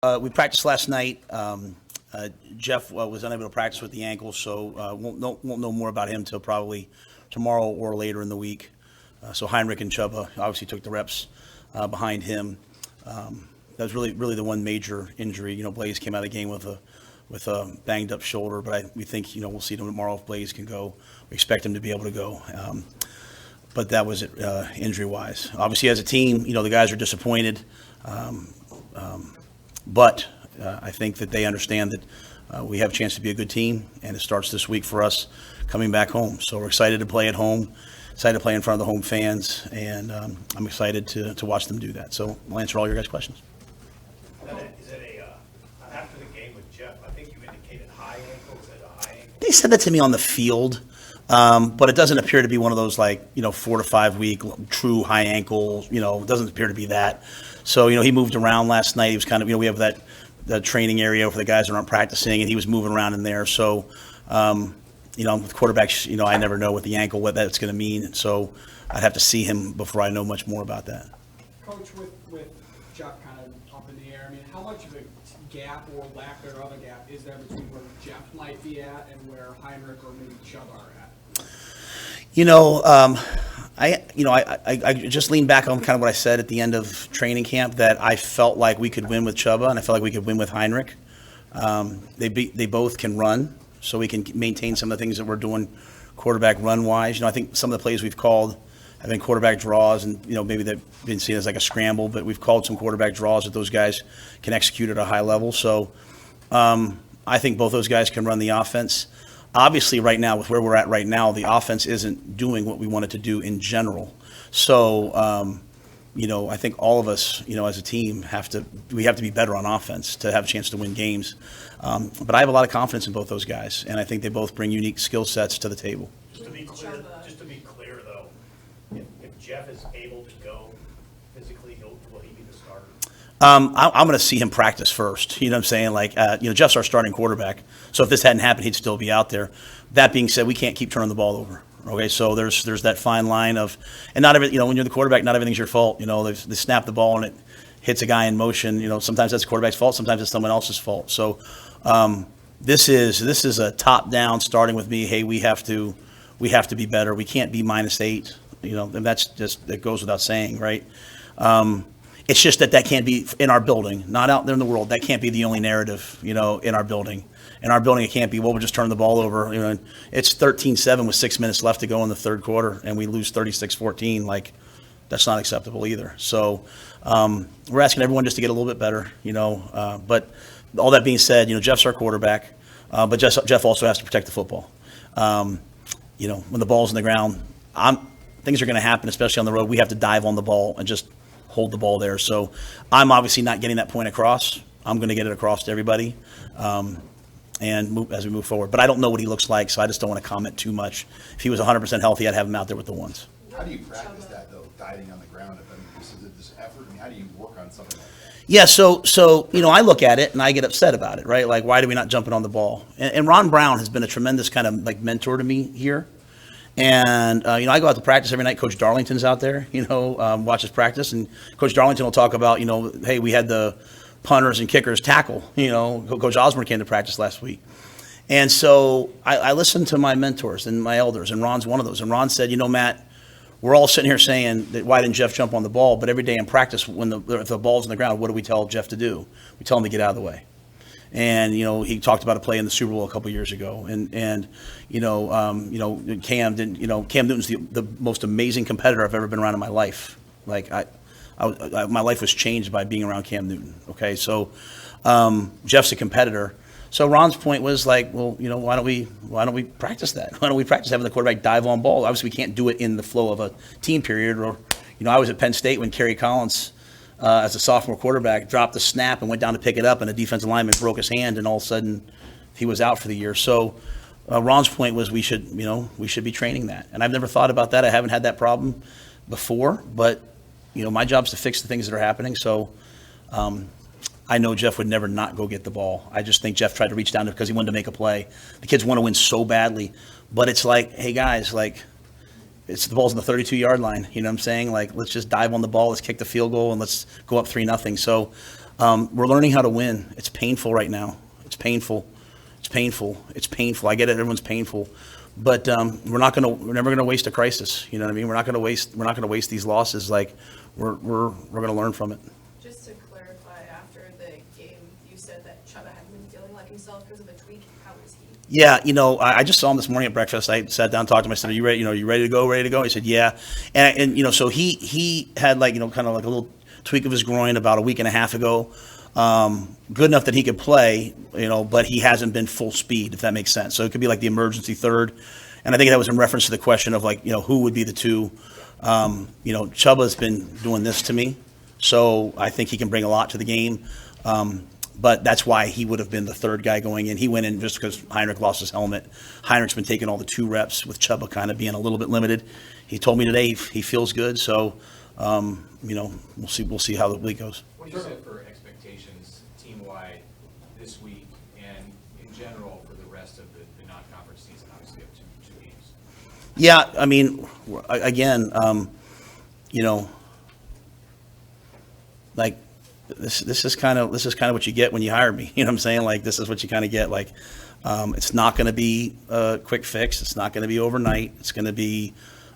We practiced last night. Jeff was unable to practice with the ankle, so won't know more about him till probably tomorrow or later in the week. So Heinrich and Chuba obviously took the reps behind him. That was really the one major injury. Blaze came out of the game with a banged up shoulder, but we think we'll see him tomorrow if Blaze can go. We expect him to be able to go. But that was it injury-wise. Obviously, as a team, the guys are disappointed. But I think that they understand that we have a chance to be a good team, and it starts this week for us coming back home. So we're excited to play at home, excited to play in front of the home fans, and I'm excited to watch them do that. So I'll answer all your guys' questions. After the game with Jeff, I think you indicated high ankle. Is it a high ankle? They said that to me on the field, but it doesn't appear to be one of those 4 to 5 week true high ankle. It doesn't appear to be that. So he moved around last night. He was kind of we have that training area for the guys that aren't practicing, and he was moving around in there. So with quarterbacks, I never know with the ankle what that's going to mean. So I'd have to see him before I know much more about that. Coach, with Jeff kind of up in the air, how much of a gap or lack thereof a gap is there between where Jeff might be at and where Heinrich or maybe Chubb are at? I just leaned back on kind of what I said at the end of training camp, that I felt like we could win with Chuba, and I felt like we could win with Heinrich. They both can run, so we can maintain some of the things that we're doing quarterback run-wise. I think some of the plays we've called have been quarterback draws, and maybe they've been seen as like a scramble, but we've called some quarterback draws that those guys can execute at a high level. So I think both those guys can run the offense. Obviously, right now, with where we're at right now, the offense isn't doing what we want it to do in general. So, I think all of us, as a team, have to be better on offense to have a chance to win games. But I have a lot of confidence in both those guys, and I think they both bring unique skill sets to the table. Just to be clear, though, if Jeff is able to go physically, will he be the starter? I'm going to see him practice first. You know what I'm saying? Jeff's our starting quarterback. So if this hadn't happened, he'd still be out there. That being said, we can't keep turning the ball over. Okay, so there's that fine line of, and not every, when you're the quarterback, not everything's your fault. They snap the ball and it hits a guy in motion. Sometimes that's the quarterback's fault. Sometimes it's someone else's fault. So this is a top down, starting with me. Hey, we have to be better. We can't be -8. And that goes without saying, right? It's just that can't be in our building, not out there in the world. That can't be the only narrative, in our building. In our building, it can't be, we're just turning the ball over. It's 13-7 with 6 minutes left to go in the third quarter, and we lose 36-14. That's not acceptable either. So we're asking everyone just to get a little bit better, But all that being said, Jeff's our quarterback, but Jeff also has to protect the football. When the ball's in the ground, things are going to happen, especially on the road. We have to dive on the ball and just hold the ball there. So I'm obviously not getting that point across. I'm going to get it across to everybody as we move forward. But I don't know what he looks like, so I just don't want to comment too much. If he was 100% healthy, I'd have him out there with the ones. How do you practice that, though, diving on the ground? Is it this effort? How do you work on something like that? Yeah, so I look at it and I get upset about it, right? Why do we not jumping on the ball? And Ron Brown has been a tremendous kind of mentor to me here. And, I go out to practice every night. Coach Darlington's out there, watches practice. And Coach Darlington will talk about, hey, we had the punters and kickers tackle. Coach Osborne came to practice last week. And so I listen to my mentors and my elders, and Ron's one of those. And Ron said, Matt, we're all sitting here saying that why didn't Jeff jump on the ball? But every day in practice, if the ball's on the ground, what do we tell Jeff to do? We tell him to get out of the way. And he talked about a play in the Super Bowl a couple of years ago, and Cam didn't. Cam Newton's the most amazing competitor I've ever been around in my life. My life was changed by being around Cam Newton. Okay, so Jeff's a competitor. So Ron's point was why don't we practice that? Why don't we practice having the quarterback dive on ball? Obviously, we can't do it in the flow of a team period. Or I was at Penn State when Kerry Collins, as a sophomore quarterback, dropped the snap and went down to pick it up, and a defensive lineman broke his hand, and all of a sudden he was out for the year. So Ron's point was we should be training that. And I've never thought about that. I haven't had that problem before, but my job is to fix the things that are happening. So I know Jeff would never not go get the ball. I just think Jeff tried to reach down because he wanted to make a play. The kids want to win so badly, but it's hey guys, it's the ball's on the 32-yard line. You know what I'm saying? Let's just dive on the ball. Let's kick the field goal and let's go up 3-0. So We're learning how to win. It's painful right now. It's painful. It's painful. It's painful. I get it. Everyone's painful, but we're never gonna waste a crisis. You know what I mean? We're not gonna waste these losses. Like we're gonna learn from it. Just to clarify, after the game, you said that Chuba hadn't been feeling like himself because of a tweak. How is he? Yeah, I just saw him this morning at breakfast. I sat down, talked to him. I said, "Are you ready? You ready to go? Ready to go?" He said, "Yeah." And so he had kind of like a little tweak of his groin about a week and a half ago. Good enough that he could play, but he hasn't been full speed, if that makes sense. So it could be like the emergency third. And I think that was in reference to the question of who would be the two. Chuba's been doing this to me, so I think he can bring a lot to the game. But that's why he would have been the third guy going in. He went in just because Heinrich lost his helmet. Heinrich's been taking all the 2 reps with Chuba kind of being a little bit limited. He told me today he feels good, so we'll see how the week goes. What do you set for expectations team-wide this week and in general for the rest of the non-conference season? Obviously, up to 2 games. Yeah, I mean, again, like this is kind of what you get when you hire me. You know what I'm saying? Like this is what you kind of get. Like it's not going to be a quick fix. It's not going to be overnight. It's going to be,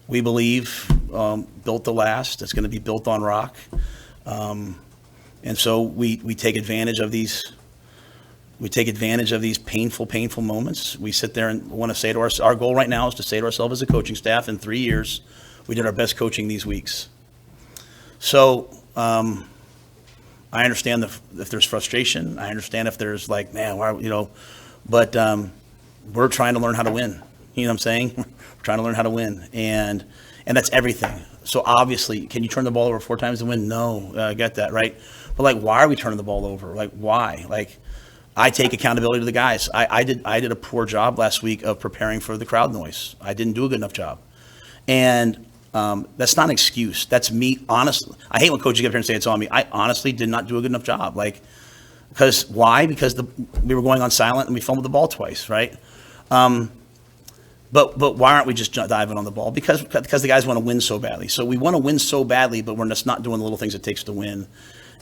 we believe, built to last. It's going to be built on rock. And so we take advantage of these. We take advantage of these painful moments. We sit there and want to say to our goal right now is to say to ourselves as a coaching staff, in 3 years, we did our best coaching these weeks. So I understand if there's frustration. I understand if there's but we're trying to learn how to win. You know what I'm saying? We're trying to learn how to win, and that's everything. So obviously, can you turn the ball over 4 times to win? No, I get that, right? But why are we turning the ball over? Why? I take accountability to the guys. I did a poor job last week of preparing for the crowd noise. I didn't do a good enough job, and that's not an excuse. That's me, honestly. I hate when coaches get up here and say it's on me. I honestly did not do a good enough job. Because why? Because we were going on silent and we fumbled the ball twice, right? But why aren't we just diving on the ball? Because the guys want to win so badly. So we want to win so badly, but we're just not doing the little things it takes to win.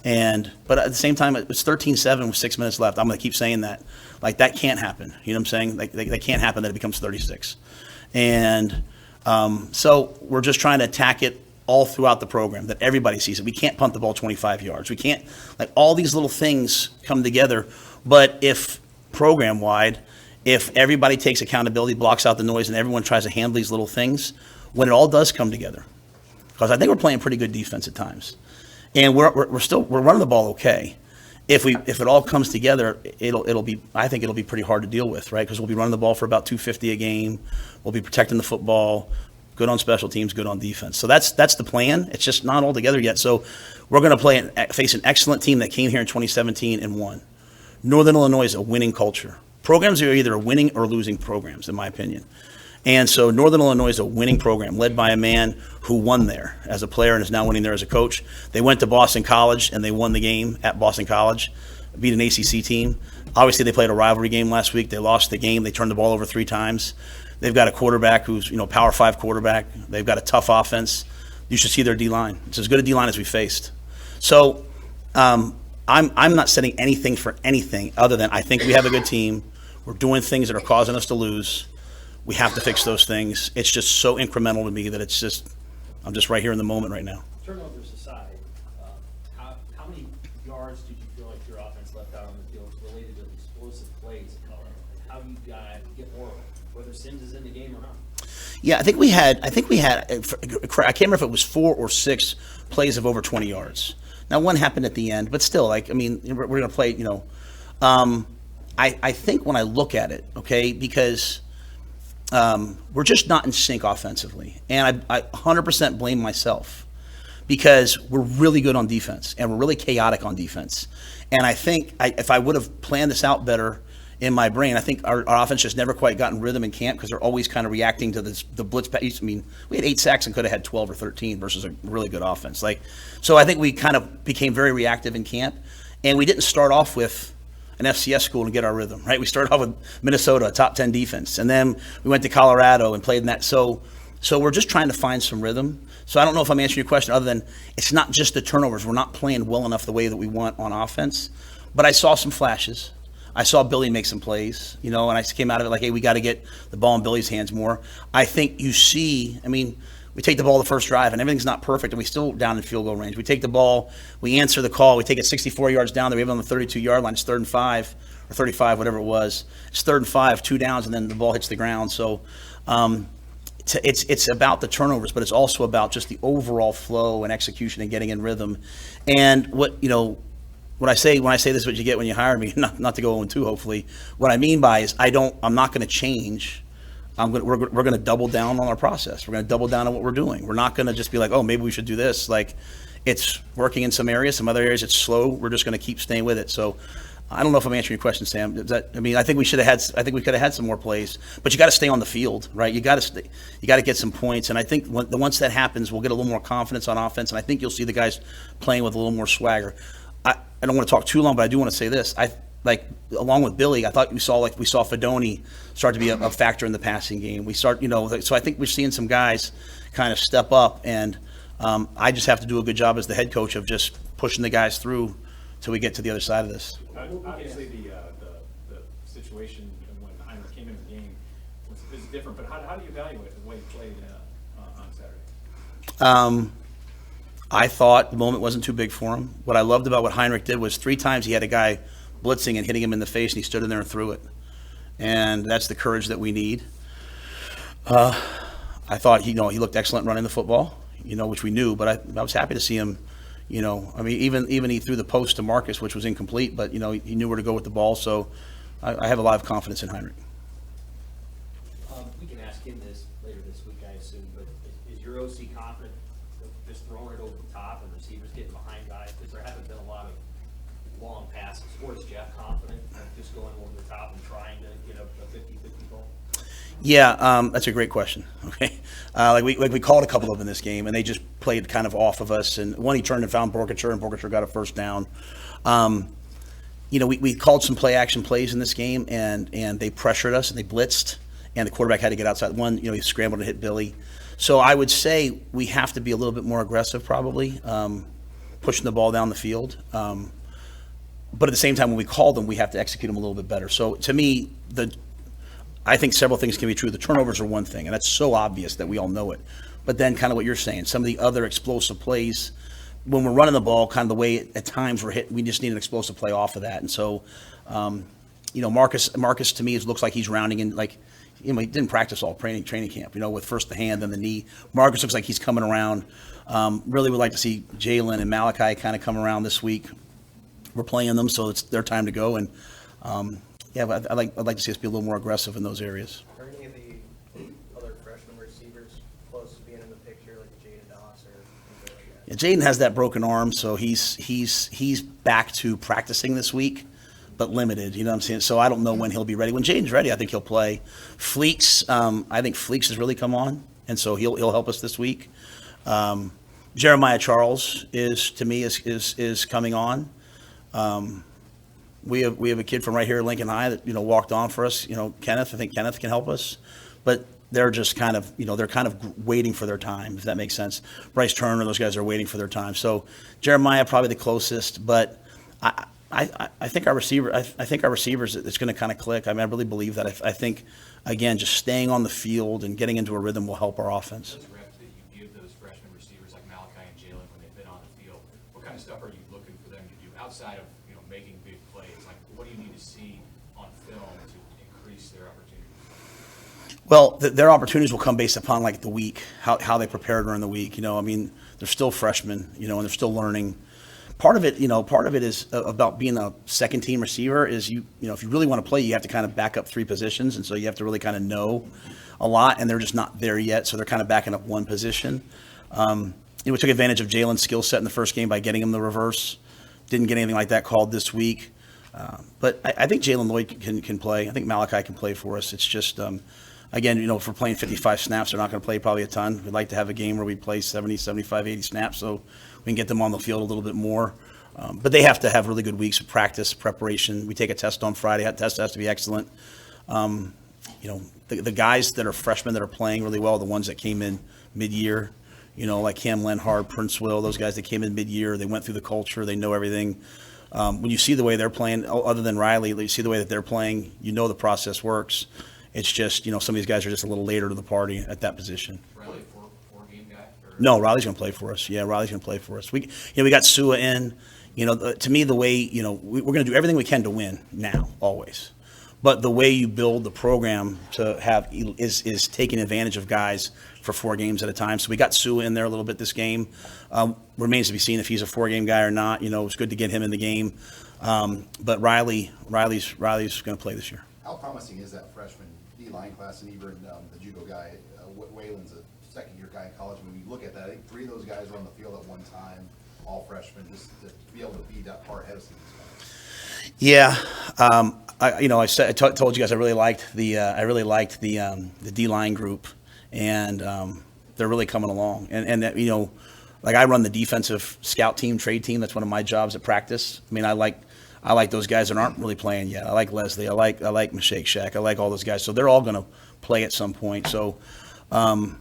But at the same time, it's 13-7 with 6 minutes left. I'm going to keep saying that. That can't happen. You know what I'm saying? That can't happen that it becomes 36. And so we're just trying to attack it all throughout the program, that everybody sees it. We can't punt the ball 25 yards. We can't, all these little things come together. But if program-wide, if everybody takes accountability, blocks out the noise, and everyone tries to handle these little things, when it all does come together, because I think we're playing pretty good defense at times, and we're running the ball okay. If it all comes together, I think it'll be pretty hard to deal with, right? Because we'll be running the ball for about 250 a game. We'll be protecting the football, good on special teams, good on defense. So that's the plan. It's just not all together yet. So we're going to face an excellent team that came here in 2017 and won. Northern Illinois is a winning culture. Programs are either winning or losing programs, in my opinion. And so Northern Illinois is a winning program led by a man who won there as a player and is now winning there as a coach. They went to Boston College and they won the game at Boston College, beat an ACC team. Obviously, they played a rivalry game last week. They lost the game. They turned the ball over 3 times. They've got a quarterback who's, Power 5 quarterback. They've got a tough offense. You should see their D-line. It's as good a D-line as we faced. So I'm not setting anything for anything other than I think we have a good team. We're doing things that are causing us to lose. We have to fix those things. It's just so incremental to me that I'm just right here in the moment right now. Turnovers aside, how many yards did you feel like your offense left out on the field related to explosive plays in Colorado? How do you guys get more, whether Sims is in the game or not? Yeah, I think we had. I can't remember if it was 4 or 6 plays of over 20 yards. Now one happened at the end, but still, we're going to play. I think when I look at it, okay, because we're just not in sync offensively, and I 100% blame myself because we're really good on defense and we're really chaotic on defense. And I think if I would have planned this out better in my brain, I think our offense just never quite gotten rhythm in camp because they're always kind of reacting to the blitz. We had 8 sacks and could have had 12 or 13 versus a really good offense. So I think we kind of became very reactive in camp, and we didn't start off with an FCS school and get our rhythm, right? We started off with Minnesota, a top 10 defense, and then we went to Colorado and played in that. So So we're just trying to find some rhythm. So I don't know if I'm answering your question other than it's not just the turnovers. We're not playing well enough the way that we want on offense. But I saw some flashes. I saw Billy make some plays, and I came out of it like, hey, we got to get the ball in Billy's hands more. I think you see, we take the ball the first drive, and everything's not perfect, and we still down in field goal range. We take the ball, we answer the call, we take it 64 yards down there, we have it on the 32-yard line. It's 3rd and 5, or 35, whatever it was. It's 3rd and 5, 2 downs, and then the ball hits the ground. So it's about the turnovers, but it's also about just the overall flow and execution and getting in rhythm. And when I say this is what you get when you hire me, not to go 0-2, hopefully. What I mean by is I'm not going to change. We're going to double down on our process. We're going to double down on what we're doing. We're not going to just be like, oh, maybe we should do this. Like, it's working in some areas. Some other areas it's slow. We're just going to keep staying with it. So I don't know if I'm answering your question, Sam. I think we could have had some more plays, but you got to stay on the field, right? You got to get some points. And I think once that happens, we'll get a little more confidence on offense. And I think you'll see the guys playing with a little more swagger. I don't want to talk too long, but I do want to say this. Along with Billy, I thought we saw Fedoni start to be a factor in the passing game. So I think we're seeing some guys kind of step up, and I just have to do a good job as the head coach of just pushing the guys through till we get to the other side of this. Obviously, the situation when Heinrich came into the game was different, but how do you evaluate the way he played on Saturday? I thought the moment wasn't too big for him. What I loved about what Heinrich did was 3 times he had a guy blitzing and hitting him in the face, and he stood in there and threw it. And that's the courage that we need. I thought he looked excellent running the football, which we knew, but I was happy to see him. Even he threw the post to Marcus, which was incomplete, but he knew where to go with the ball. So I have a lot of confidence in Heinrich. We can ask him this later this week, I assume, but is your OC confident just throwing it over the top and receivers getting behind guys? Because there haven't been a lot of long passes. Or is Jeff confident of just going over the top and trying to get a 50-50 ball? Yeah, that's a great question. Okay, we called a couple of them in this game, and they just played kind of off of us. And one, he turned and found Borkature, and Borkature got a first down. We called some play action plays in this game, and they pressured us and they blitzed, and the quarterback had to get outside. One, he scrambled to hit Billy. So I would say we have to be a little bit more aggressive, probably pushing the ball down the field. But at the same time, when we call them, we have to execute them a little bit better. So to me, I think several things can be true. The turnovers are one thing, and that's so obvious that we all know it. But then kind of what you're saying, some of the other explosive plays, when we're running the ball, kind of the way at times we're hit, we just need an explosive play off of that. And so, Marcus to me looks like he's rounding in, he didn't practice all training camp, with first the hand, then the knee. Marcus looks like he's coming around. Really would like to see Jalen and Malachi kind of come around this week. We're playing them, so it's their time to go. And but I'd like to see us be a little more aggressive in those areas. Are any of the other freshman receivers close to being in the picture, like Jaden Doss or anything like that? Yeah, Jaden has that broken arm, so he's back to practicing this week, but limited. You know what I'm saying? So I don't know when he'll be ready. When Jaden's ready, I think he'll play. Fleeks, I think Fleeks has really come on, and so he'll help us this week. Jeremiah Charles is coming on. We have a kid from right here at Lincoln High that walked on for us. Kenneth. I think Kenneth can help us, but they're just kind of waiting for their time, if that makes sense. Bryce Turner, those guys are waiting for their time. So Jeremiah probably the closest, but I think our receivers it's going to kind of click. I really believe that. I think again, just staying on the field and getting into a rhythm will help our offense. Those reps that you give those freshman receivers like Malachi and Jalen when they've been on the field, what kind of stuff are you looking for them to do outside of making big plays? Like, what do you need to see on film to increase their opportunities? Well, their opportunities will come based upon the week, how they prepared during the week. They're still freshmen, and they're still learning. Part of it is about being a second team receiver is if you really want to play, you have to kind of back up 3 positions, and so you have to really kind of know a lot, and they're just not there yet, so they're kind of backing up 1 position. We took advantage of Jalen's skill set in the first game by getting him the reverse. Didn't get anything like that called this week. But I think Jalen Lloyd can play. I think Malachi can play for us. It's just, again, if we're playing 55 snaps, they're not going to play probably a ton. We'd like to have a game where we play 70, 75, 80 snaps so we can get them on the field a little bit more. But they have to have really good weeks of practice, preparation. We take a test on Friday. That test has to be excellent. the guys that are freshmen that are playing really well, the ones that came in mid-year, like Cam Lenhard, Prince Will, those guys that came in mid-year, they went through the culture, they know everything. When you see the way they're playing, other than Riley, you see the way that they're playing, the process works. It's just, some of these guys are just a little later to the party at that position. Riley, four-game guy? Or- No, Riley's going to play for us. Yeah, Riley's going to play for us. We got Sua in. To me, the way, we're going to do everything we can to win now, always. But the way you build the program to have is taking advantage of guys for 4 games at a time. So we got Sua in there a little bit this game. Remains to be seen if he's a 4-game guy or not. It's good to get him in the game. But Riley's going to play this year. How promising is that freshman D-line class, and even the judo guy, Waylon's a second-year guy in college? When you look at that, I think 3 of those guys were on the field at one time, all freshmen, just to be able to be that far ahead of some of these guys. Yeah, I told you guys I really liked the D-line group, and they're really coming along. And that, like I run the defensive scout team, trade team. That's one of my jobs at practice. I mean, I like those guys that aren't really playing yet. I like Leslie. I like Mashake Shack. I like all those guys. So they're all going to play at some point. So, I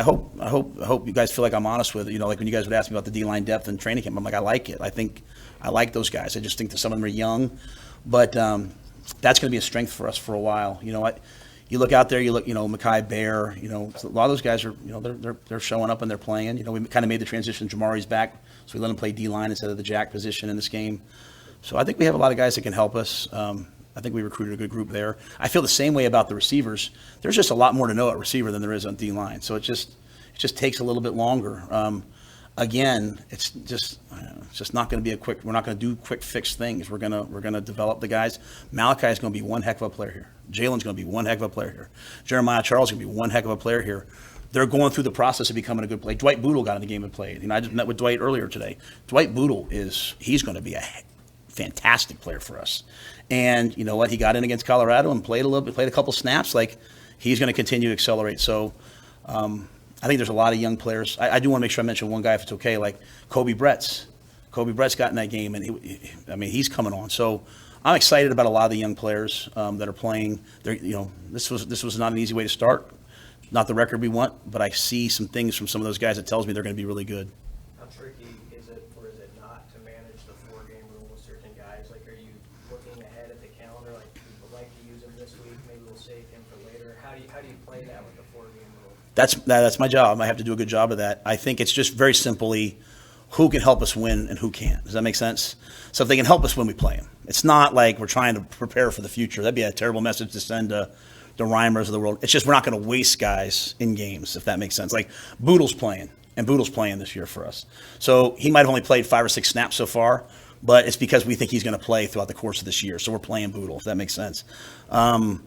hope you guys feel like I'm honest with it. Like when you guys would ask me about the D-line depth and training camp, I'm like, I like it. I think I like those guys. I just think that some of them are young, but that's going to be a strength for us for a while. You look out there, Mekhi Bear, a lot of those guys are, they're showing up and they're playing. We kind of made the transition. Jamari's back, so we let him play D-line instead of the jack position in this game. So I think we have a lot of guys that can help us. I think we recruited a good group there. I feel the same way about the receivers. There's just a lot more to know at receiver than there is on D-line. So it just takes a little bit longer. Again, it's just not going to be we're not going to do quick fix things. We're going to develop the guys. Malachi is going to be one heck of a player here. Jalen's going to be one heck of a player here. Jeremiah Charles is going to be one heck of a player here. They're going through the process of becoming a good player. Dwight Boodle got in the game and played. I just met with Dwight earlier today. Dwight Boodle he's going to be a fantastic player for us. And you know what? He got in against Colorado and played a little bit, played a couple snaps. Like, he's going to continue to accelerate. So I think there's a lot of young players. I do want to make sure I mention one guy, if it's okay, like Kobe Bretz. Kobe Bretz got in that game, and he's coming on. So I'm excited about a lot of the young players that are playing. This was not an easy way to start. Not the record we want, but I see some things from some of those guys that tells me they're going to be really good. How tricky is it, or is it not, to manage the 4-game rule with certain guys? Like, are you looking ahead at the calendar, like, we would like to use him this week, maybe we'll save him for later? How do you play that with the 4-game rule? That's my job. I have to do a good job of that. I think it's just very simply who can help us win and who can't. Does that make sense? So if they can help us win, we play them. It's not like we're trying to prepare for the future. That'd be a terrible message to send to the Reimers of the world. It's just we're not going to waste guys in games, if that makes sense. Like Boodle's playing, and Boodle's playing this year for us. So he might have only played 5 or 6 snaps so far, but it's because we think he's going to play throughout the course of this year. So we're playing Boodle, if that makes sense. There's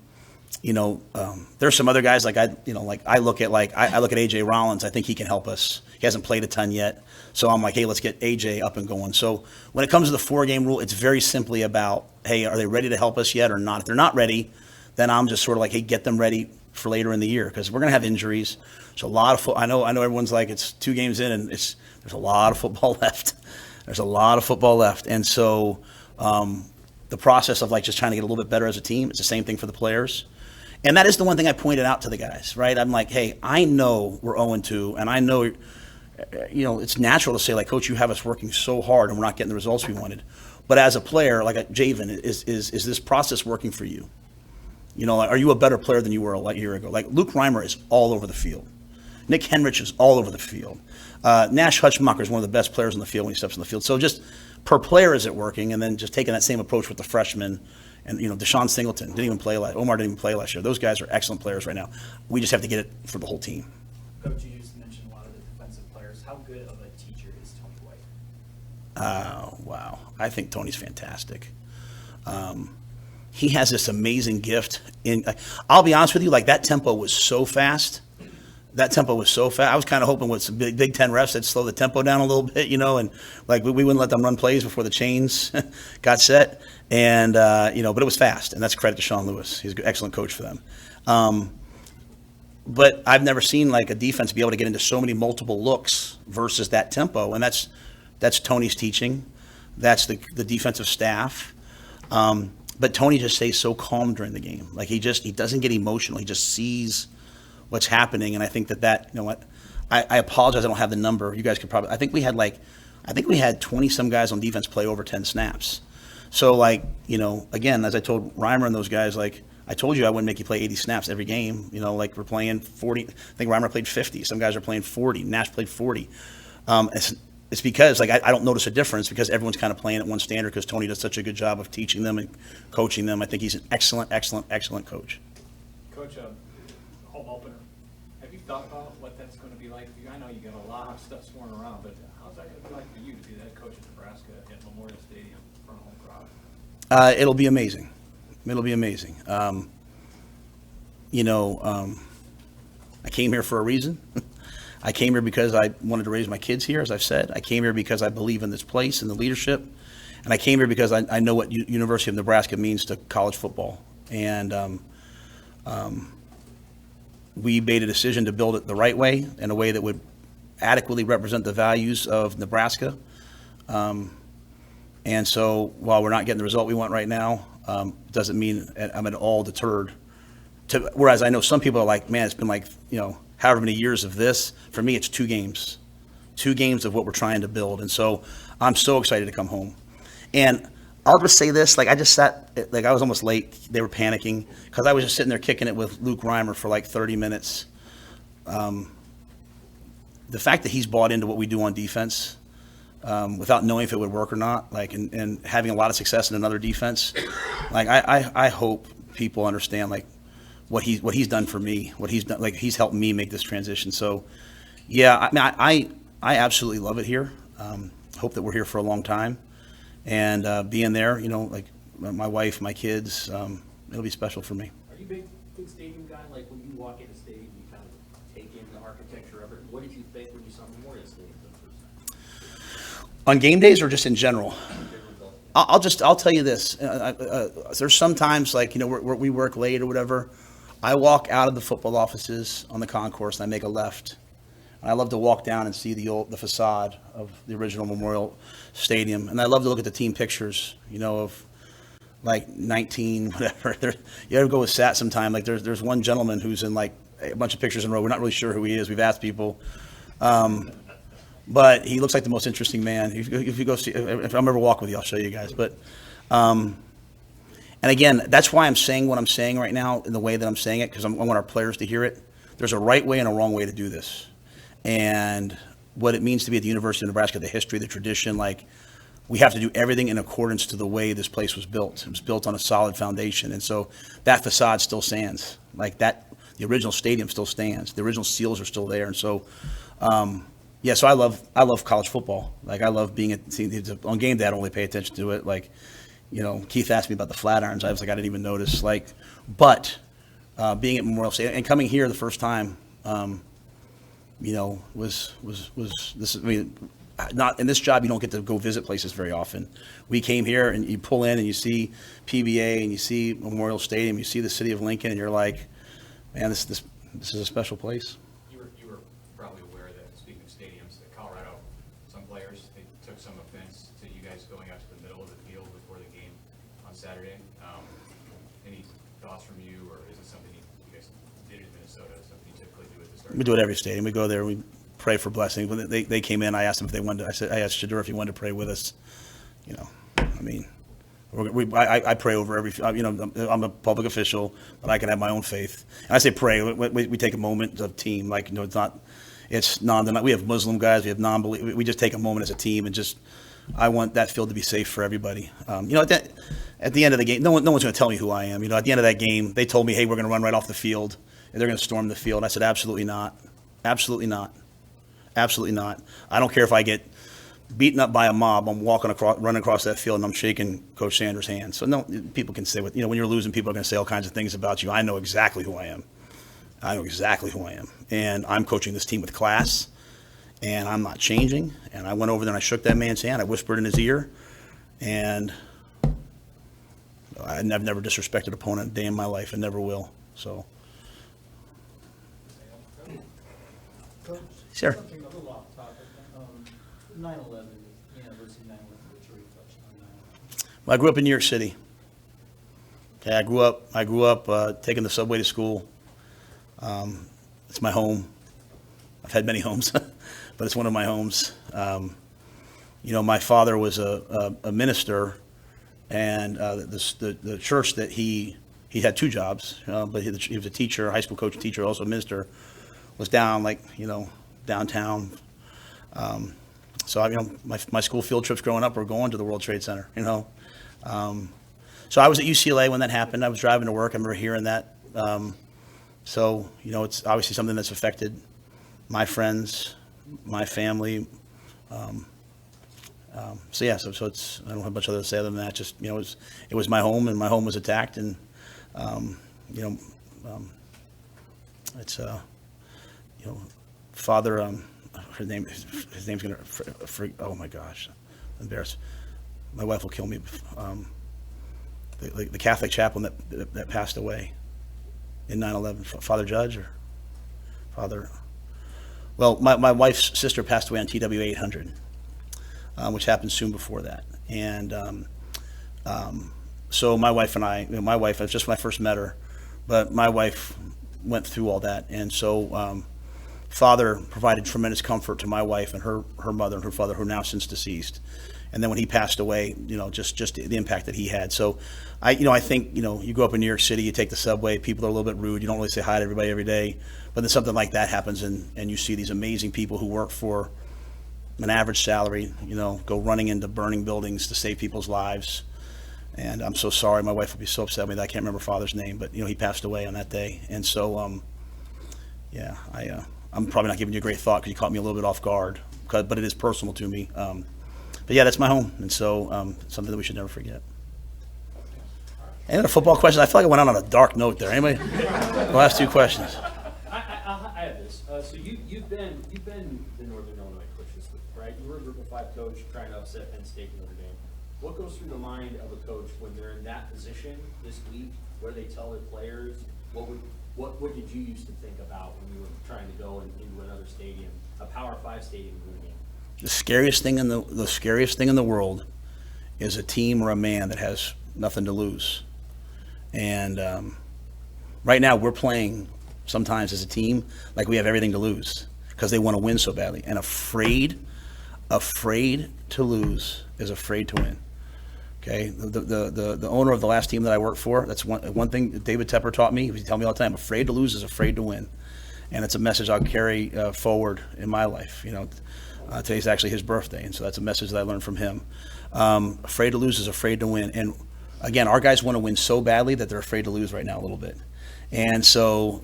some other guys I look at AJ Rollins. I think he can help us. He hasn't played a ton yet, so I'm like, hey, let's get AJ up and going. So when it comes to the 4-game rule, it's very simply about, hey, are they ready to help us yet or not? If they're not ready, then I'm just sort of like, hey, get them ready for later in the year, because we're going to have injuries. There's a lot of I know everyone's like, it's 2 games in, and there's a lot of football left. There's a lot of football left, and so the process of like just trying to get a little bit better as a team, it's the same thing for the players. And that is the one thing I pointed out to the guys, right? I'm like, hey, I know we're 0-2, and I know, it's natural to say, like, Coach, you have us working so hard and we're not getting the results we wanted. But as a player, like Javen, is this process working for you? Are you a better player than you were a year ago? Like, Luke Reimer is all over the field. Nick Henrich is all over the field. Nash Hutchmacher is one of the best players on the field when he steps on the field. So just per player, is it working? And then just taking that same approach with the freshmen. And, Deshaun Singleton didn't even play Omar didn't even play last year. Those guys are excellent players right now. We just have to get it for the whole team. Coach, you just mentioned a lot of the defensive players. How good of a teacher is Tony White? Oh, wow. I think Tony's fantastic. He has this amazing gift. I'll be honest with you, like, that tempo was so fast. I was kind of hoping with some Big Ten refs that'd slow the tempo down a little bit, and like we wouldn't let them run plays before the chains got set. And, but it was fast, and that's credit to Sean Lewis. He's an excellent coach for them. But I've never seen like a defense be able to get into so many multiple looks versus that tempo, and that's Tony's teaching. That's the defensive staff. but Tony just stays so calm during the game. Like he doesn't get emotional. He just sees what's happening. And I think that, you know what, I apologize. I don't have the number. You guys could probably, I think we had 20 some guys on defense play over 10 snaps. So like, you know, again, as I told Reimer and those guys, like I told you I wouldn't make you play 80 snaps every game. You know, like we're playing 40. I think Reimer played 50. Some guys are playing 40. Nash played 40. It's because like I don't notice a difference because everyone's kind of playing at one standard because Tony does such a good job of teaching them and coaching them. I think he's an excellent coach. Coach, home opener, have you thought about what that's going to be like for you? I know you got a lot of stuff sworn around, but how's that going to be like for you to be the head coach of Nebraska at Memorial Stadium for a home crowd? It'll be amazing. It'll be amazing. I came here for a reason. I came here because I wanted to raise my kids here, as I've said. I came here because I believe in this place and the leadership. And I came here because I know what University of Nebraska means to college football. And we made a decision to build it the right way, in a way that would adequately represent the values of Nebraska. And so while we're not getting the result we want right now, doesn't mean I'm at all deterred. Whereas I know some people are like, man, it's been like, you know, however many years of this. For me, it's 2 games. 2 games of what we're trying to build. And so I'm so excited to come home. And I'll just say this, like I just sat, like I was almost late. They were panicking because I was just sitting there kicking it with Luke Reimer for like 30 minutes. The fact that he's bought into what we do on defense, without knowing if it would work or not, like, and having a lot of success in another defense, like I hope people understand like what he's done for me, what he's done, like he's helped me make this transition. So, yeah, I mean, I absolutely love it here. Hope that we're here for a long time, and being there, you know, like my wife, my kids, it'll be special for me. Are you big stadium guy? Like when you walk in a stadium, you kind of take in the architecture of it. What did you think when you saw Memorial Stadium for the first time? On game days or just in general? I'll tell you this. There's sometimes like, you know, we work late or whatever. I walk out of the football offices on the concourse and I make a left. And I love to walk down and see the facade of the original Memorial Stadium. And I love to look at the team pictures, you know, of like 19, whatever. You ever go with Sat sometime? Like there's one gentleman who's in like a bunch of pictures in a row. We're not really sure who he is. We've asked people. But he looks like the most interesting man. If you go see, if I'm ever walk with you, I'll show you guys. But, and again, that's why I'm saying what I'm saying right now in the way that I'm saying it, because I want our players to hear it. There's a right way and a wrong way to do this. And what it means to be at the University of Nebraska, the history, the tradition, like we have to do everything in accordance to the way this place was built. It was built on a solid foundation. And so that facade still stands. Like that, the original stadium still stands. The original seals are still there. And so, yeah, so I love college football. Like I love being on game day. I don't really pay attention to it. Like, you know, Keith asked me about the Flatirons. I was like, I didn't even notice. Like, but being at Memorial Stadium and coming here the first time, you know, was this. I mean, not in this job. You don't get to go visit places very often. We came here and you pull in and you see PBA and you see Memorial Stadium. You see the city of Lincoln and you're like, man, this is a special place. You were probably aware that, speaking of stadiums, that Colorado, some players, they took some offense to you guys going out to the middle of the field before the game on Saturday. Any thoughts from you, or is it something you guys did in Minnesota, something you typically do at the start? We do it every stadium. We go there, we pray for blessings. When they came in, I asked them if they wanted to, I asked Shedeur if he wanted to pray with us. You know, I mean, I pray over every, you know, I'm a public official, but I can have my own faith. And I say pray, we take a moment of team, like, you know, it's we have Muslim guys, we have non-believers, we just take a moment as a team and just, I want that field to be safe for everybody. You know, at the end of the game, no one's going to tell me who I am. You know, at the end of that game, they told me, hey, we're going to run right off the field, and they're going to storm the field. And I said, absolutely not. Absolutely not. Absolutely not. I don't care if I get beaten up by a mob. I'm running across that field, and I'm shaking Coach Sanders' hand. So no, people can say what, you know, when you're losing, people are going to say all kinds of things about you. I know exactly who I am. I know exactly who I am, and I'm coaching this team with class, and I'm not changing. And I went over there and I shook that man's hand. I whispered in his ear, and I've never disrespected an opponent a day in my life, and never will. So, sure. Something a little off topic. 9/11, University 9/11, which we touched on. Well, I grew up in New York City. Okay, I grew up taking the subway to school. It's my home. I've had many homes, but it's one of my homes. My father was a minister, and the church that he had two jobs, but he was a teacher, a high school coach and teacher, also a minister, was down downtown. So my school field trips growing up were going to the World Trade Center, So I was at UCLA when that happened. I was driving to work. I remember hearing that. So it's obviously something that's affected my friends, my family. So it's, I don't have much other to say other than that. Just, it was my home, and my home was attacked, and, it's, father, his name's gonna, oh my gosh, I'm embarrassed. My wife will kill me. The Catholic chaplain that passed away in 9/11, Father Judge or Father, well, my wife's sister passed away on TW 800. Which happened soon before that. And so my wife and I, my wife, it was just when I first met her, but my wife went through all that. And so Father provided tremendous comfort to my wife and her mother and her father, who are now since deceased. And then when he passed away, just the impact that he had. So I think, you go up in New York City, you take the subway, people are a little bit rude. You don't really say hi to everybody every day. But then something like that happens, and you see these amazing people who work for an average salary, go running into burning buildings to save people's lives. And I'm so sorry. My wife would be so upset with me that I can't remember Father's name, but he passed away on that day. And so, I'm probably not giving you a great thought because you caught me a little bit off guard, but it is personal to me. But yeah, that's my home. And so, something that we should never forget. Any other football questions? I feel like I went out on a dark note there. Anybody? The last two questions. I have this. So you've been the Northern Illinois coach this week, right? You were a Group of 5 coach trying to upset Penn State and Notre Dame. What goes through the mind of a coach when they're in that position this week, where they tell their players, what did you used to think about when you were trying to go into another stadium, a Power 5 stadium, win a game? The scariest thing in the world is a team or a man that has nothing to lose. And right now we're playing sometimes as a team like we have everything to lose because they want to win so badly. And afraid to lose is afraid to win. Okay, the owner of the last team that I worked for, that's one thing that David Tepper taught me. He would tell me all the time, afraid to lose is afraid to win. And it's a message I'll carry forward in my life. Today's actually his birthday, and so that's a message that I learned from him. Afraid to lose is afraid to win. And again, our guys want to win so badly that they're afraid to lose right now a little bit. And so,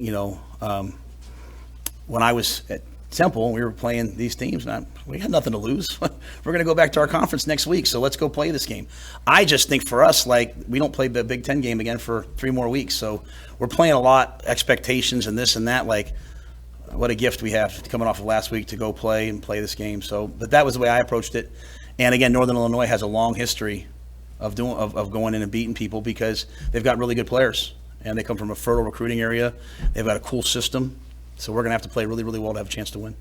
when I was at Temple, we were playing these teams, and we had nothing to lose. We're going to go back to our conference next week, so let's go play this game. I just think for us, we don't play the Big Ten game again for 3 more weeks, so we're playing a lot, expectations and this and that, what a gift we have coming off of last week to go play this game. So, but that was the way I approached it. And again, Northern Illinois has a long history of going in and beating people because they've got really good players, and they come from a fertile recruiting area. They've got a cool system. So we're going to have to play really, really well to have a chance to win.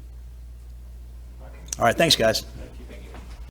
All right, thanks, guys.